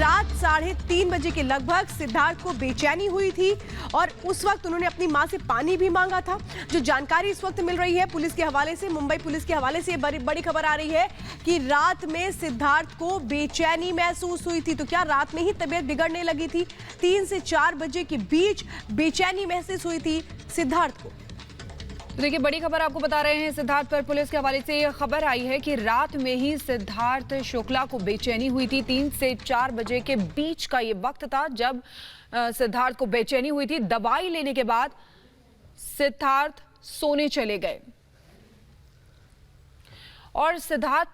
रात 3:30 बजे के लगभग सिद्धार्थ को बेचैनी हुई थी और उस वक्त उन्होंने अपनी मां से पानी भी मांगा था। जो जानकारी इस वक्त मिल रही है पुलिस के हवाले से, मुंबई पुलिस के हवाले से बड़ी खबर आ रही है कि रात में सिद्धार्थ को बेचैनी महसूस हुई थी। तो क्या रात में ही तबीयत बिगड़ने लगी थी? 3 से 4 बजे के बीच बेचैनी महसूस हुई थी सिद्धार्थ को। देखिए, बड़ी खबर आपको बता रहे हैं सिद्धार्थ पर। पुलिस के हवाले से खबर आई है कि रात में ही सिद्धार्थ शुक्ला को बेचैनी हुई थी। 3 से 4 बजे के बीच का ये वक्त था जब सिद्धार्थ को बेचैनी हुई थी। दवाई लेने के बाद सिद्धार्थ सोने चले गए और सिद्धार्थ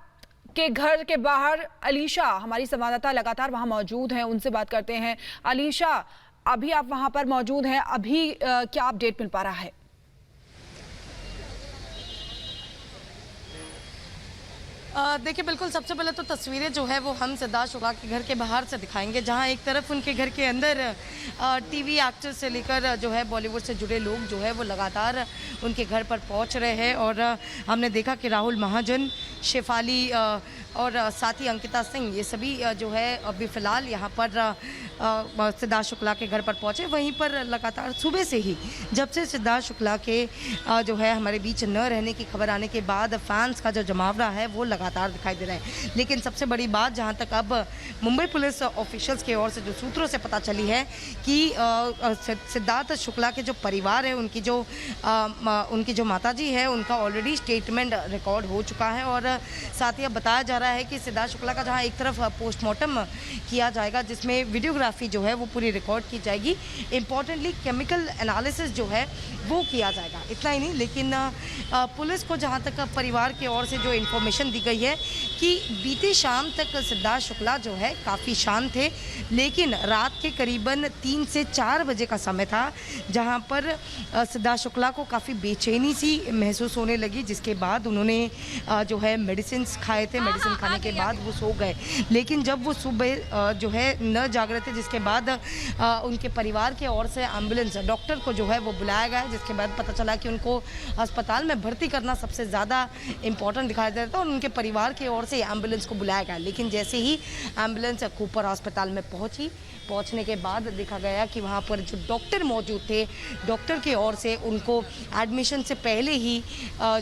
के घर के बाहर अलीशा, हमारी संवाददाता लगातार वहां मौजूद हैं, उनसे बात करते हैं। अलीशा, अभी आप वहां पर मौजूद हैं, अभी क्या अपडेट मिल पा रहा है? देखिए, बिल्कुल सबसे पहले तो तस्वीरें जो है वो हम सिद्धार्थ शुक्ला के घर के बाहर से दिखाएंगे, जहां एक तरफ उनके घर के अंदर टीवी एक्टर से लेकर जो है बॉलीवुड से जुड़े लोग जो है वो लगातार उनके घर पर पहुंच रहे हैं। और हमने देखा कि राहुल महाजन, शेफाली और साथ ही अंकिता सिंह, ये सभी जो है अभी फ़िलहाल यहाँ पर सिद्धार्थ शुक्ला के घर पर पहुँचे। वहीं पर लगातार सुबह से ही, जब से सिद्धार्थ शुक्ला के जो है हमारे बीच न रहने की खबर आने के बाद फैंस का जो जमावड़ा है वो लगातार दिखाई दे रहा है। लेकिन सबसे बड़ी बात, जहाँ तक अब मुंबई पुलिस ऑफिशियल्स की ओर से जो सूत्रों से पता चली है कि सिद्धार्थ शुक्ला के जो परिवार है, उनकी जो माताजी है, उनका ऑलरेडी स्टेटमेंट रिकॉर्ड हो चुका है। और साथ ही अब बताया जा रहा है कि सिद्धार्थ शुक्ला का जहां एक तरफ पोस्टमार्टम किया जाएगा, जिसमें वीडियोग्राफी जो है वो पूरी रिकॉर्ड की जाएगी, इंपॉर्टेंटली केमिकल एनालिसिस जो है वो किया जाएगा। इतना ही नहीं, लेकिन पुलिस को जहां तक परिवार की ओर से जो इन्फॉर्मेशन दी गई है कि बीती शाम तक सिद्धार्थ शुक्ला जो है काफ़ी शांत थे, लेकिन रात के करीबन 3 से 4 बजे का समय था जहां पर सिद्धार्थ शुक्ला को काफ़ी बेचैनी सी महसूस होने लगी, जिसके बाद उन्होंने जो है मेडिसिन खाए थे। मेडिसिन खाने के बाद वो सो गए, लेकिन जब वो सुबह जो है न जाग रहे थे, जिसके बाद उनके परिवार की ओर से एम्बुलेंस, डॉक्टर को जो है वो बुलाया गया, जिसके बाद पता चला कि उनको अस्पताल में भर्ती करना सबसे ज़्यादा इम्पोर्टेंट दिखाई दे रहा था और उनके परिवार की ओर से एम्बुलेंस को बुलाया गया। लेकिन जैसे ही एम्बुलेंस कूपर अस्पताल में पहुंचने के बाद देखा गया कि वहां पर जो डॉक्टर मौजूद थे, डॉक्टर की ओर से उनको एडमिशन से पहले ही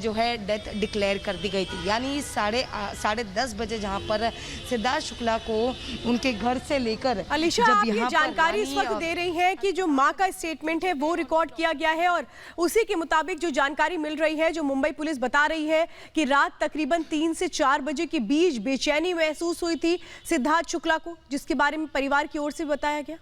जो है डेथ डिक्लेयर कर दी गई थी। यानी 10:30 बजे जहां पर सिद्धार्थ शुक्ला को उनके घर से लेकर, अलीशा, आप ये जानकारी इस वक्त दे रही हैं कि जो मां का स्टेटमेंट है वो रिकॉर्ड किया गया है और उसी के मुताबिक जो जानकारी मिल रही है, जो मुंबई पुलिस बता रही है कि रात तकरीबन 3 से 4 बजे के बीच बेचैनी महसूस हुई थी सिद्धार्थ शुक्ला को, जिसके बारे में परिवार की ओर से बताया गया।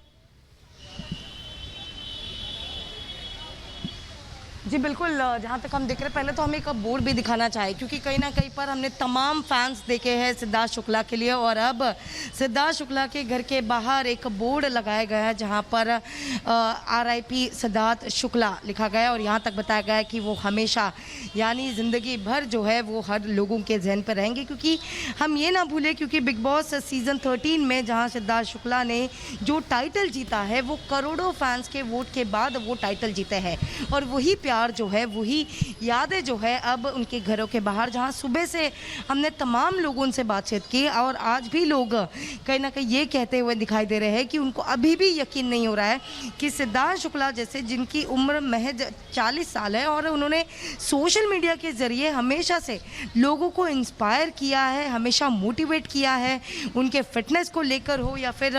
जी बिल्कुल, जहाँ तक हम देख रहे हैं, पहले तो हम एक बोर्ड भी दिखाना चाहें, क्योंकि कहीं ना कहीं पर हमने तमाम फैंस देखे हैं सिद्धार्थ शुक्ला के लिए, और अब सिद्धार्थ शुक्ला के घर के बाहर एक बोर्ड लगाया गया है जहाँ पर RIP सिद्धार्थ शुक्ला लिखा गया है। और यहाँ तक बताया गया है कि वो हमेशा, यानी ज़िंदगी भर जो है वो हर लोगों के जहन पर रहेंगे। क्योंकि हम ये ना भूलें, क्योंकि बिग बॉस सीज़न 13 में जहाँ सिद्धार्थ शुक्ला ने जो टाइटल जीता है, वो करोड़ों फैंस के वोट के बाद वो टाइटल जीते हैं। और वही प्यार जो है, वही यादें जो है अब उनके घरों के बाहर, जहां सुबह से हमने तमाम लोगों से बातचीत की और आज भी लोग कहीं ना कहीं ये कहते हुए दिखाई दे रहे हैं कि उनको अभी भी यकीन नहीं हो रहा है कि सिद्धार्थ शुक्ला जैसे, जिनकी उम्र महज 40 साल है और उन्होंने सोशल मीडिया के ज़रिए हमेशा से लोगों को इंस्पायर किया है, हमेशा मोटिवेट किया है, उनके फिटनेस को लेकर हो या फिर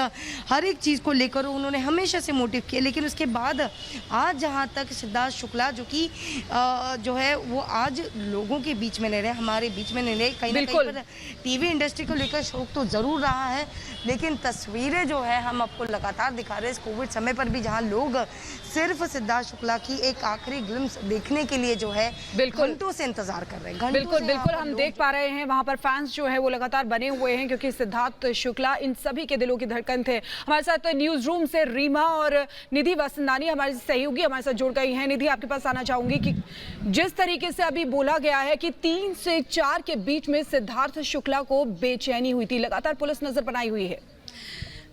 हर एक चीज़ को लेकर हो, उन्होंने हमेशा से मोटिव किया। लेकिन उसके बाद आज जहाँ तक सिद्धार्थ शुक्ला जो कि जो है वो आज लोगों के बीच में नहीं रहे, हमारे बीच में नहीं रहे, कहीं ना कहीं पर टीवी इंडस्ट्री को लेकर शौक तो ज़रूर रहा है, लेकिन तस्वीरें जो है हम आपको लगातार दिखा रहे हैं इस कोविड समय पर भी, जहां लोग सिर्फ सिद्धार्थ शुक्ला की एक आखिरी ग्लिम्स देखने के लिए जो है घंटों से इंतजार कर रहे हैं। बिल्कुल हम देख पा रहे हैं वहां पर फैंस जो है वो लगातार बने हुए हैं, क्योंकि सिद्धार्थ शुक्ला इन सभी के दिलों की धड़कन थे। हमारे साथ न्यूज रूम से रीमा और निधि वसंदानी हमारे सहयोगी हमारे साथ जुड़ गई हैं। निधि, आपके पास आना चाहूंगी कि जिस तरीके से अभी बोला गया है कि 3 से 4 के बीच में सिद्धार्थ शुक्ला को बेचैनी हुई थी, लगातार पुलिस नजर बनाई हुई है।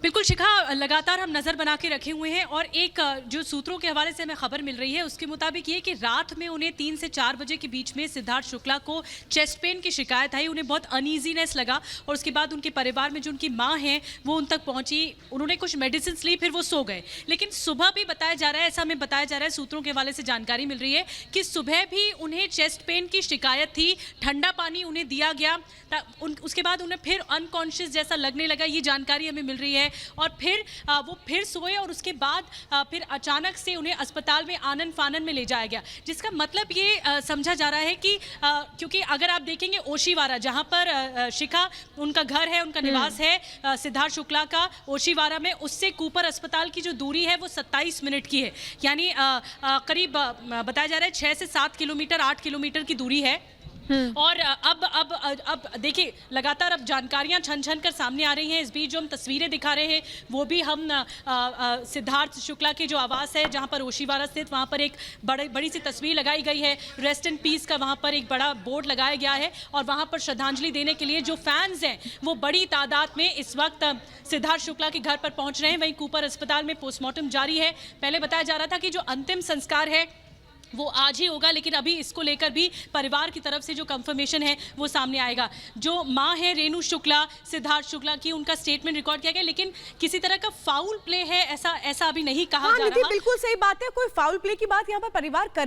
बिल्कुल शिखा, लगातार हम नज़र बना के रखे हुए हैं और एक जो सूत्रों के हवाले से हमें खबर मिल रही है उसके मुताबिक ये कि रात में उन्हें 3 से 4 बजे के बीच में सिद्धार्थ शुक्ला को चेस्ट पेन की शिकायत आई। उन्हें बहुत अनईजीनेस लगा और उसके बाद उनके परिवार में जो उनकी माँ हैं वो उन तक पहुंची, उन्होंने कुछ मेडिसिन ली, फिर वो सो गए। लेकिन सुबह भी बताया जा रहा है, ऐसा हमें बताया जा रहा है, सूत्रों के हवाले से जानकारी मिल रही है कि सुबह भी उन्हें चेस्ट पेन की शिकायत थी। ठंडा पानी उन्हें दिया गया, उसके बाद उन्हें फिर अनकॉन्शियस जैसा लगने लगा, ये जानकारी हमें मिल रही है। और फिर वो फिर सोए और उसके बाद फिर अचानक से उन्हें अस्पताल में आनन फानन में ले जाया गया, जिसका मतलब ये समझा जा रहा है कि क्योंकि अगर आप देखेंगे ओशीवारा जहां पर शिखा उनका घर है, उनका निवास है सिद्धार्थ शुक्ला का, ओशीवारा में उससे कूपर अस्पताल की जो दूरी है वो 27 मिनट की है। यानी करीब बताया जा रहा है 6 से 7 किलोमीटर 8 किलोमीटर की दूरी है। और अब देखिए लगातार अब जानकारियां छन छन कर सामने आ रही हैं। इस बीच जो हम तस्वीरें दिखा रहे हैं वो भी हम सिद्धार्थ शुक्ला के जो आवास है जहां पर ओशीवारा स्थित, वहां पर एक बड़ी सी तस्वीर लगाई गई है, रेस्ट इन पीस का वहां पर एक बड़ा बोर्ड लगाया गया है और वहां पर श्रद्धांजलि देने के लिए जो फैंस हैं वो बड़ी तादाद में इस वक्त सिद्धार्थ शुक्ला के घर पर पहुंच रहे हैं। वहीं कूपर अस्पताल में पोस्टमार्टम जारी है। पहले बताया जा रहा था कि जो अंतिम संस्कार है वो आज ही होगा, लेकिन अभी इसको लेकर भी परिवार की तरफ से जो कंफर्मेशन है वो सामने आएगा। जो मां है रेणु शुक्ला, सिद्धार्थ शुक्ला की, उनका स्टेटमेंट रिकॉर्ड किया गया, लेकिन किसी तरह का फाउल प्ले है ऐसा अभी नहीं कहा जा रहा। बिल्कुल सही बात है, कोई फाउल प्ले की बात यहाँ पर परिवार कर